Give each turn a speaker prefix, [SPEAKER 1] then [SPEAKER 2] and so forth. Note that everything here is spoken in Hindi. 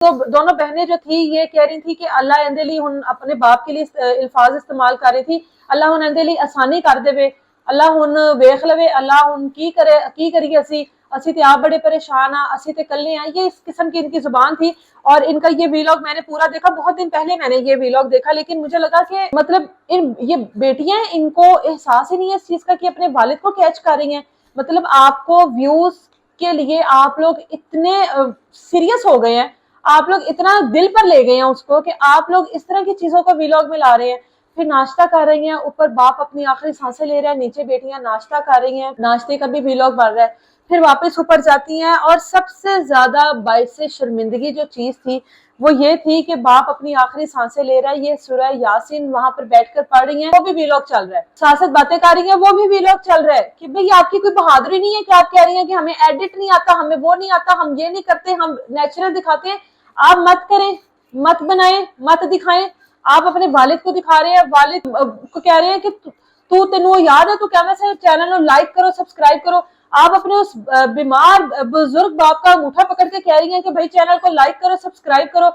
[SPEAKER 1] तो दोनों बहनें जो थी ये कह रही थी कि अल्लाह इंदे लिए हुन अपने बाप के लिए अल्फाज इस्तेमाल कर रही थी, अल्लाह हुन इंदे लिए आसानी कर देवे, अल्लाह हुन वेख लवे, अल्लाह हुन की करिए असी ते आप बड़े परेशान हाँ, असी ते कल्ले हैं। ये इस किस्म की इनकी जुबान थी। और इनका ये वीलॉग मैंने पूरा देखा, बहुत दिन पहले मैंने ये वीलॉग देखा, लेकिन मुझे लगा कि मतलब ये बेटियां, इनको एहसास ही नहीं है इस चीज का कि अपने वालिद को कैच कर रही हैं। मतलब आपको व्यूज के लिए आप लोग इतने सीरियस हो गए हैं, आप लोग इतना दिल पर ले गए हैं उसको कि आप लोग इस तरह की चीजों को वीलॉग में ला रहे हैं। फिर नाश्ता कर रही हैं, ऊपर बाप अपनी आखिरी सांसें ले रहा है, नीचे बेटियां नाश्ता कर रही हैं, नाश्ते का भी वीलॉग बन रहा है। फिर वापस ऊपर जाती हैं और सबसे ज्यादा बाइसे शर्मिंदगी जो चीज थी वो ये थी कि बाप अपनी आखिरी सांसें ले रहा है, ये सूरह यासीन वहां पर बैठकर पढ़ रही है, वो भी वीलॉग चल रहा है, साथ साथ बातें कर रही है, वो भी वीलॉग चल रहा है। कि भाई आपकी कोई बहादुरी नहीं है कि आप कह रही हैं कि हमें एडिट नहीं आता, हमें वो नहीं आता, हम ये नहीं करते, हम नेचुरल दिखाते हैं। आप मत करें, मत बनाएं, मत दिखाएं। आप अपने वालिद को दिखा रहे हैं, वालिद को कह रहे हैं कि तू तेनू याद है, तू क्या वैसे चैनल को लाइक करो, सब्सक्राइब करो। आप अपने उस बीमार बुजुर्ग बाप का अंगूठा पकड़ के कह रही हैं कि भाई चैनल को लाइक करो, सब्सक्राइब करो।